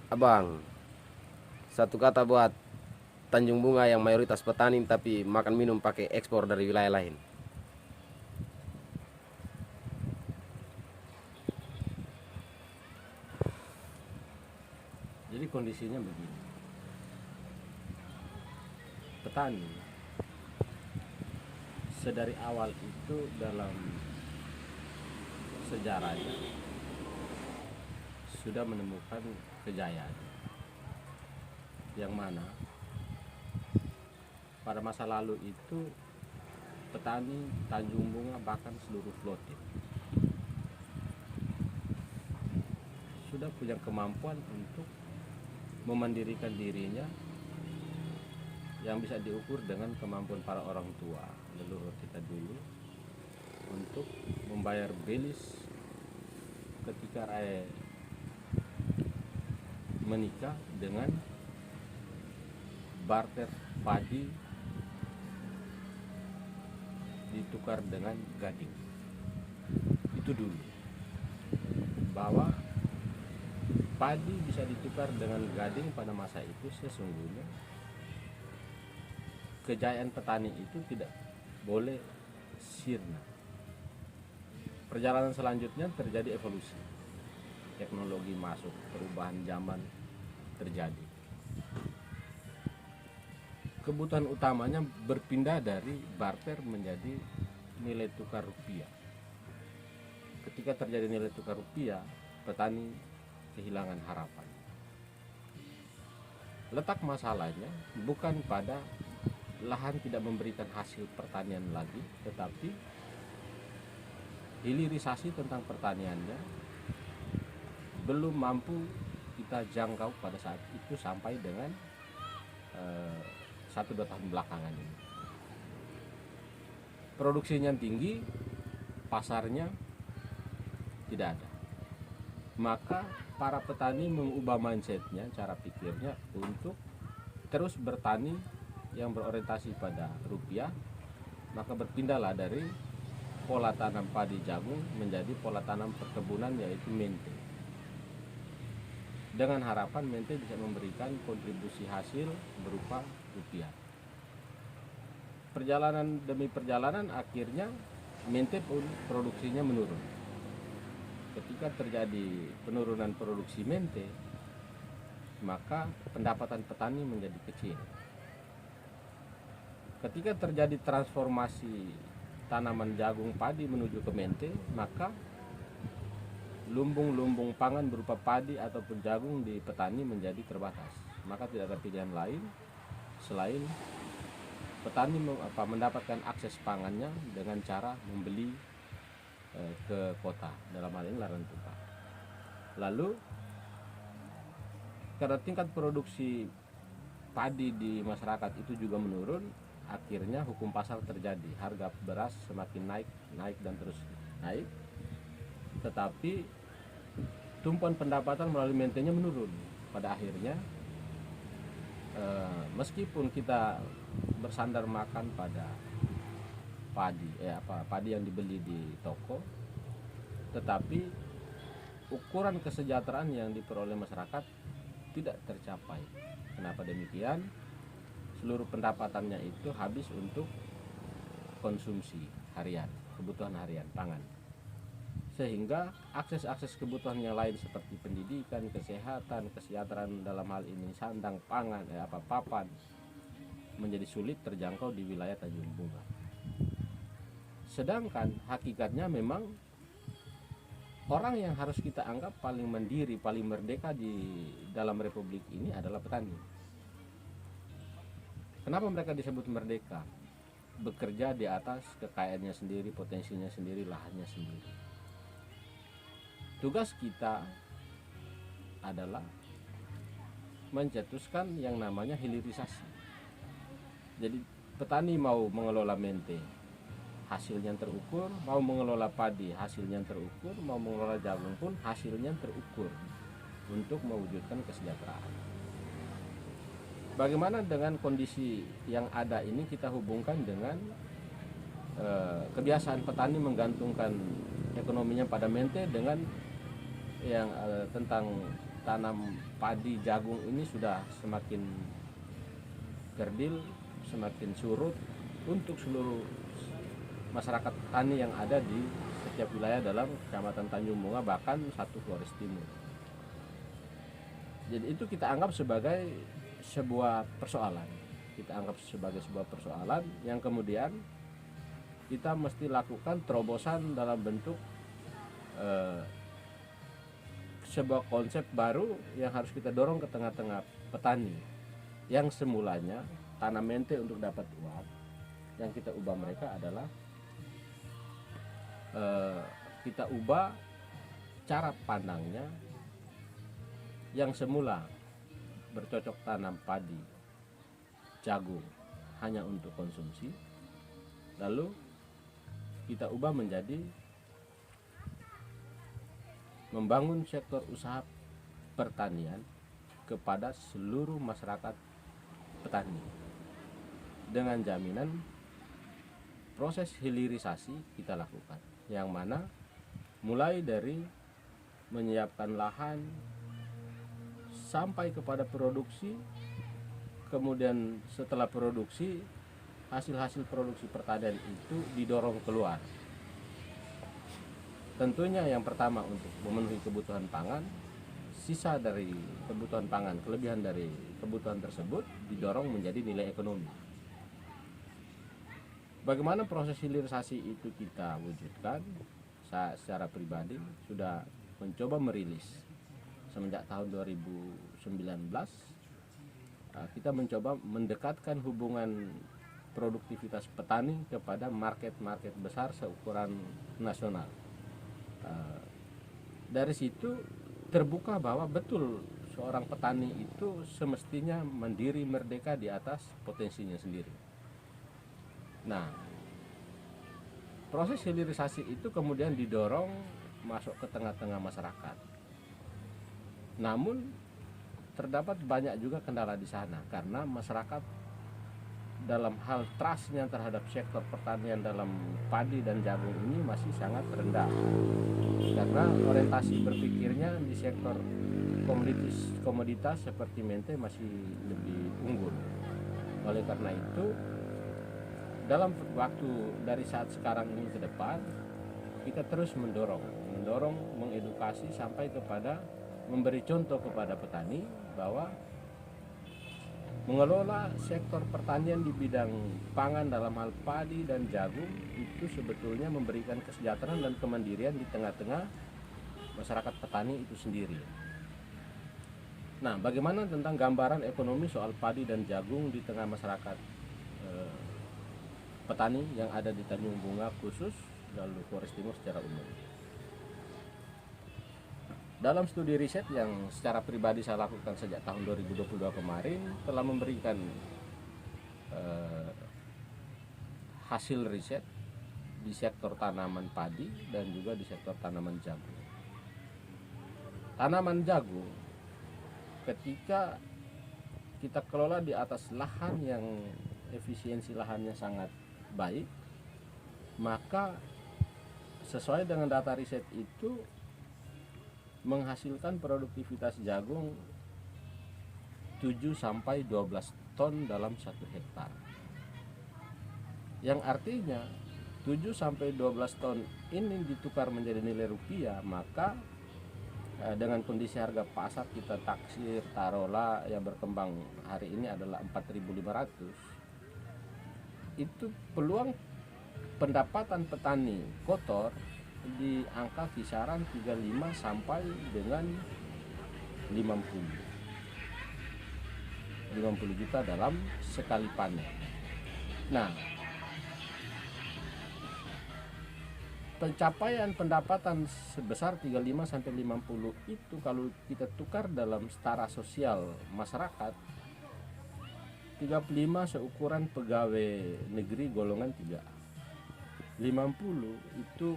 Abang, satu kata buat Tanjung Bunga yang mayoritas petani tapi makan minum pakai ekspor dari wilayah lain. Jadi kondisinya begini, petani sedari awal itu dalam sejarahnya sudah menemukan kejayaan, yang mana pada masa lalu itu petani Tanjung Bunga bahkan seluruh Flotin sudah punya kemampuan untuk memandirikan dirinya yang bisa diukur dengan kemampuan para orang tua leluhur kita dulu untuk membayar belis ketika menikah dengan barter padi ditukar dengan gading. Itu dulu, bahwa padi bisa ditukar dengan gading pada masa itu sesungguhnya kejayaan petani itu tidak boleh sirna. Perjalanan selanjutnya terjadi evolusi, teknologi masuk, perubahan zaman terjadi. Kebutuhan utamanya berpindah dari barter menjadi nilai tukar rupiah. Ketika terjadi nilai tukar rupiah, petani kehilangan harapan. Letak masalahnya bukan pada lahan tidak memberikan hasil pertanian lagi, tetapi hilirisasi tentang pertaniannya belum mampu kita jangkau pada saat itu sampai dengan 1-2 tahun belakangan ini. Produksinya tinggi, pasarnya tidak ada. Maka para petani mengubah mindsetnya, cara pikirnya untuk terus bertani yang berorientasi pada rupiah. Maka berpindahlah dari pola tanam padi jagung menjadi pola tanam perkebunan, yaitu mente, dengan harapan mente bisa memberikan kontribusi hasil berupa rupiah. Perjalanan demi perjalanan akhirnya mente pun produksinya menurun. Ketika terjadi penurunan produksi mente, maka pendapatan petani menjadi kecil. Ketika terjadi transformasi tanaman jagung padi menuju ke mente, maka lumbung-lumbung pangan berupa padi ataupun jagung di petani menjadi terbatas. Maka tidak ada pilihan lain selain petani mendapatkan akses pangannya dengan cara membeli ke kota, dalam hal ini Laran Tuka. Lalu karena tingkat produksi padi di masyarakat itu juga menurun, akhirnya hukum pasar terjadi. Harga beras semakin naik dan terus naik, tetapi tumpuan pendapatan melalui maintenance menurun. Pada akhirnya meskipun kita bersandar makan pada padi yang dibeli di toko, tetapi ukuran kesejahteraan yang diperoleh masyarakat tidak tercapai. Kenapa demikian? Seluruh pendapatannya itu habis untuk konsumsi harian, kebutuhan harian pangan, sehingga akses kebutuhan yang lain seperti pendidikan, kesehatan, kesejahteraan, dalam hal ini sandang pangan, papan, menjadi sulit terjangkau di wilayah Tanjung Bunga. Sedangkan hakikatnya memang orang yang harus kita anggap paling mandiri, paling merdeka di dalam republik ini adalah petani. Kenapa mereka disebut merdeka? Bekerja di atas kekayaannya sendiri, potensinya sendiri, lahannya sendiri. Tugas kita adalah mencetuskan yang namanya hilirisasi. Jadi petani mau mengelola mente, hasilnya terukur, mau mengelola padi, hasilnya terukur, mau mengelola jagung pun hasilnya terukur untuk mewujudkan kesejahteraan. Bagaimana dengan kondisi yang ada ini kita hubungkan dengan kebiasaan petani menggantungkan ekonominya pada mente dengan yang tentang tanam padi jagung ini sudah semakin kerdil, semakin surut untuk seluruh masyarakat petani yang ada di setiap wilayah dalam Kecamatan Tanjung Bunga, bahkan satu Flores Timur. Jadi itu kita anggap sebagai sebuah persoalan. Kita anggap sebagai sebuah persoalan yang kemudian kita mesti lakukan terobosan dalam bentuk sebuah konsep baru yang harus kita dorong ke tengah-tengah petani yang semulanya tanam mente untuk dapat uang. Yang kita ubah mereka adalah kita ubah cara pandangnya yang semula bercocok tanam padi jagung hanya untuk konsumsi, lalu kita ubah menjadi membangun sektor usaha pertanian kepada seluruh masyarakat petani dengan jaminan proses hilirisasi kita lakukan, yang mana mulai dari menyiapkan lahan sampai kepada produksi, kemudian setelah produksi hasil-hasil produksi pertanian itu didorong keluar. Tentunya yang pertama untuk memenuhi kebutuhan pangan, sisa dari kebutuhan pangan, kelebihan dari kebutuhan tersebut didorong menjadi nilai ekonomi. Bagaimana proses hilirisasi itu kita wujudkan? Saya secara pribadi sudah mencoba merilis semenjak tahun 2019. Kita mencoba mendekatkan hubungan produktivitas petani kepada market-market besar seukuran nasional. Dari situ terbuka bahwa betul seorang petani itu semestinya mandiri merdeka di atas potensinya sendiri. Nah, proses hilirisasi itu kemudian didorong masuk ke tengah-tengah masyarakat. Namun terdapat banyak juga kendala di sana karena masyarakat dalam hal trustnya terhadap sektor pertanian dalam padi dan jagung ini masih sangat rendah, karena orientasi berpikirnya di sektor komoditas seperti mente masih lebih unggul. Oleh karena itu, dalam waktu dari saat sekarang ini ke depan, kita terus mendorong, mengedukasi sampai kepada memberi contoh kepada petani bahwa mengelola sektor pertanian di bidang pangan dalam hal padi dan jagung itu sebetulnya memberikan kesejahteraan dan kemandirian di tengah-tengah masyarakat petani itu sendiri. Nah, bagaimana tentang gambaran ekonomi soal padi dan jagung di tengah masyarakat petani yang ada di Tanjung Bunga khusus, lalu Flores Timur secara umum? Dalam studi riset yang secara pribadi saya lakukan sejak tahun 2022 kemarin telah memberikan hasil riset di sektor tanaman padi dan juga di sektor tanaman jagung. Tanaman jagung ketika kita kelola di atas lahan yang efisiensi lahannya sangat baik, maka sesuai dengan data riset itu menghasilkan produktivitas jagung 7-12 ton dalam 1 hektar. Yang artinya 7-12 ton ini ditukar menjadi nilai rupiah, maka dengan kondisi harga pasar kita taksir taruhlah yang berkembang hari ini adalah 4.500, itu peluang pendapatan petani kotor di angka kisaran 35 sampai dengan 50 juta dalam sekali panen. Nah, pencapaian pendapatan sebesar 35 sampai 50 itu kalau kita tukar dalam setara sosial masyarakat, 35 seukuran pegawai negeri golongan 3. 50 itu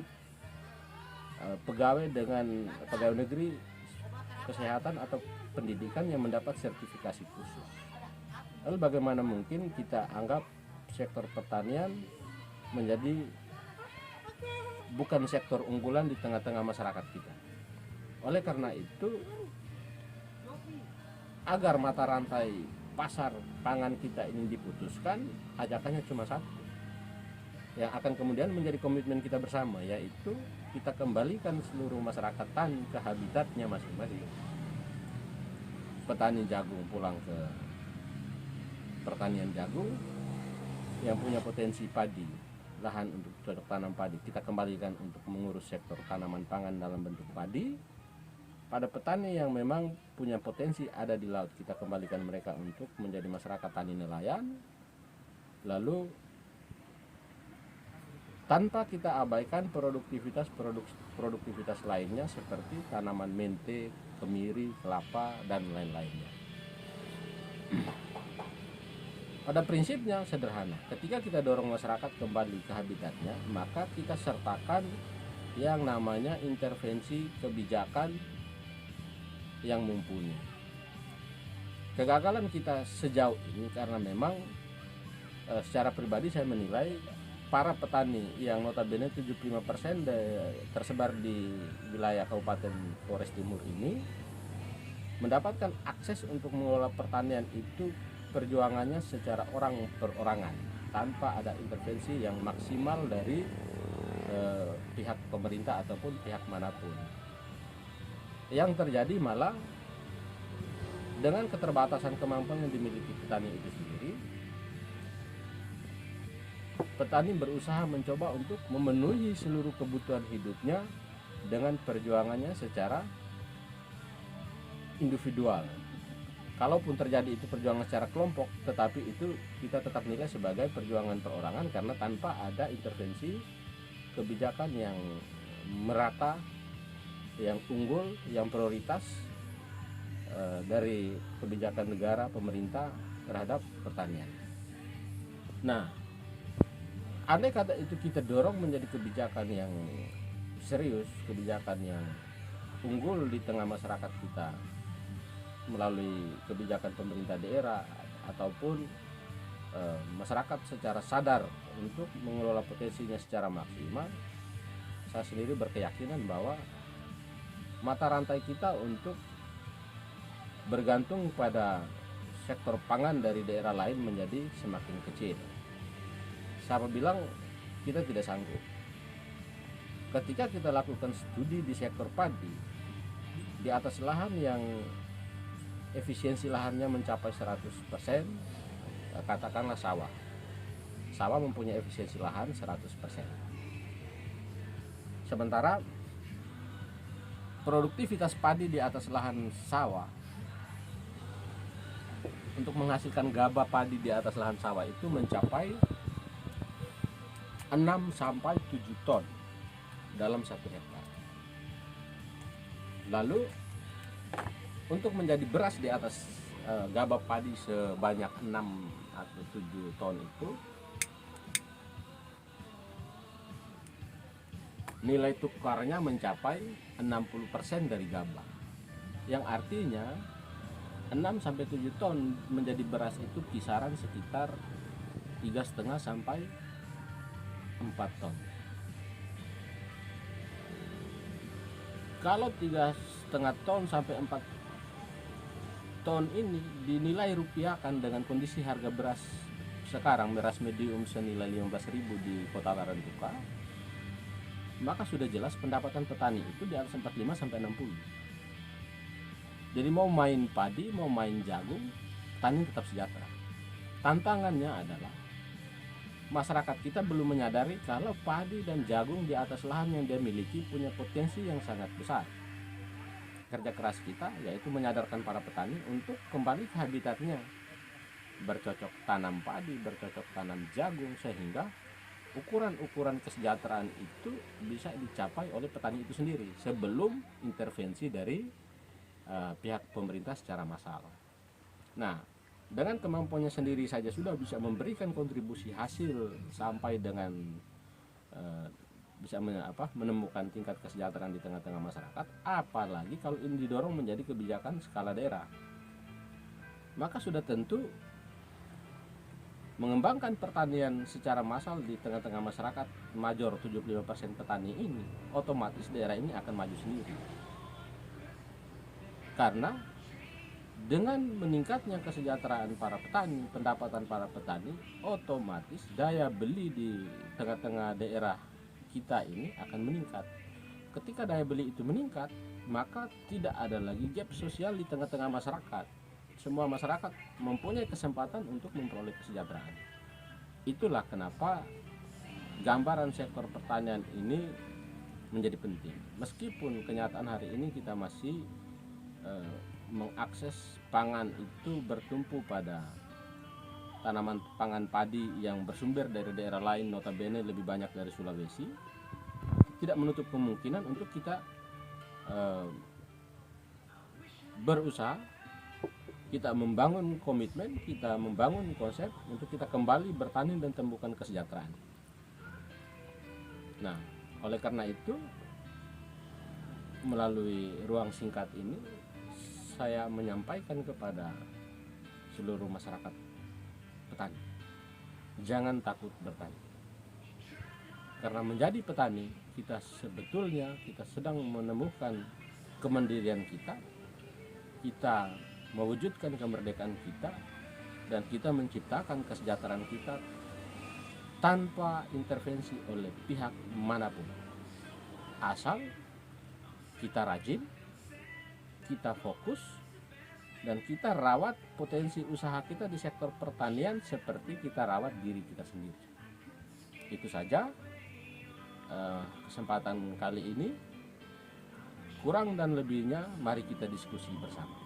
pegawai negeri kesehatan atau pendidikan yang mendapat sertifikasi khusus. Lalu bagaimana mungkin kita anggap sektor pertanian menjadi bukan sektor unggulan di tengah-tengah masyarakat kita? Oleh karena itu, agar mata rantai pasar pangan kita ini diputuskan, ajakannya cuma satu, yang akan kemudian menjadi komitmen kita bersama, yaitu kita kembalikan seluruh masyarakat tani ke habitatnya masing-masing. Petani jagung pulang ke pertanian jagung, yang punya potensi padi, lahan untuk cocok tanam padi, kita kembalikan untuk mengurus sektor tanaman pangan dalam bentuk padi. Pada petani yang memang punya potensi ada di laut, kita kembalikan mereka untuk menjadi masyarakat tani nelayan. Lalu tanpa kita abaikan produktivitas lainnya seperti tanaman mente, kemiri, kelapa, dan lain-lainnya. Pada prinsipnya sederhana, ketika kita dorong masyarakat kembali ke habitatnya, maka kita sertakan yang namanya intervensi kebijakan yang mumpuni. Kegagalan kita sejauh ini karena memang secara pribadi saya menilai para petani yang notabene 75% tersebar di wilayah Kabupaten Flores Timur ini mendapatkan akses untuk mengelola pertanian itu perjuangannya secara orang perorangan tanpa ada intervensi yang maksimal dari pihak pemerintah ataupun pihak manapun. Yang terjadi malah dengan keterbatasan kemampuan yang dimiliki petani itu sendiri, petani berusaha mencoba untuk memenuhi seluruh kebutuhan hidupnya dengan perjuangannya secara individual. Kalaupun terjadi itu perjuangan secara kelompok, tetapi itu kita tetap nilai sebagai perjuangan perorangan karena tanpa ada intervensi kebijakan yang merata, yang unggul, yang prioritas dari kebijakan negara, pemerintah terhadap pertanian. Nah, andai kata itu kita dorong menjadi kebijakan yang serius, kebijakan yang unggul di tengah masyarakat kita melalui kebijakan pemerintah daerah ataupun masyarakat secara sadar untuk mengelola potensinya secara maksimal, saya sendiri berkeyakinan bahwa mata rantai kita untuk bergantung pada sektor pangan dari daerah lain menjadi semakin kecil. Siapa bilang kita tidak sanggup? Ketika kita lakukan studi di sektor padi, di atas lahan yang efisiensi lahannya mencapai 100%, katakanlah sawah. Sawah mempunyai efisiensi lahan 100%. Sementara produktivitas padi di atas lahan sawah untuk menghasilkan gabah padi di atas lahan sawah itu mencapai 6 sampai 7 ton dalam 1 hektar. Lalu untuk menjadi beras di atas gabah padi sebanyak 6 atau 7 ton itu, nilai tukarnya mencapai 60% dari gabah. Yang artinya 6 sampai 7 ton menjadi beras itu kisaran sekitar 3,5 sampai 4 ton. Kalau 3,5 ton sampai 4 ton ini dinilai rupiahkan dengan kondisi harga beras sekarang, beras medium senilai 15.000 di Kota Larantuka, maka sudah jelas pendapatan petani itu di atas 45 sampai 60. Jadi mau main padi, mau main jagung, petani tetap sejahtera. Tantangannya adalah masyarakat kita belum menyadari kalau padi dan jagung di atas lahan yang dia miliki punya potensi yang sangat besar. Kerja keras kita yaitu menyadarkan para petani untuk kembali ke habitatnya, bercocok tanam padi, bercocok tanam jagung, sehingga ukuran-ukuran kesejahteraan itu bisa dicapai oleh petani itu sendiri sebelum intervensi dari pihak pemerintah secara massal. Nah, dengan kemampuannya sendiri saja sudah bisa memberikan kontribusi hasil sampai dengan bisa menemukan tingkat kesejahteraan di tengah-tengah masyarakat, apalagi kalau ini didorong menjadi kebijakan skala daerah, maka sudah tentu mengembangkan pertanian secara massal di tengah-tengah masyarakat major 75% petani ini, otomatis daerah ini akan maju sendiri. Karena Dengan meningkatnya kesejahteraan para petani, pendapatan para petani, otomatis daya beli di tengah-tengah daerah kita ini akan meningkat. Ketika daya beli itu meningkat, maka tidak ada lagi gap sosial di tengah-tengah masyarakat. Semua masyarakat mempunyai kesempatan untuk memperoleh kesejahteraan. Itulah kenapa gambaran sektor pertanian ini menjadi penting. Meskipun kenyataan hari ini kita masih mengakses pangan itu bertumpu pada tanaman pangan padi yang bersumber dari daerah lain, notabene lebih banyak dari Sulawesi, tidak menutup kemungkinan untuk kita berusaha, kita membangun komitmen, kita membangun konsep untuk kita kembali bertani dan temukan kesejahteraan. Nah, oleh karena itu, melalui ruang singkat ini, saya menyampaikan kepada seluruh masyarakat petani, jangan takut bertani. Karena menjadi petani, kita sebetulnya sedang menemukan kemandirian kita mewujudkan kemerdekaan kita, dan kita menciptakan kesejahteraan kita tanpa intervensi oleh pihak manapun. Asal kita rajin, kita fokus, dan kita rawat potensi usaha kita di sektor pertanian seperti kita rawat diri kita sendiri. Itu saja kesempatan kali ini. Kurang dan lebihnya mari kita diskusi bersama.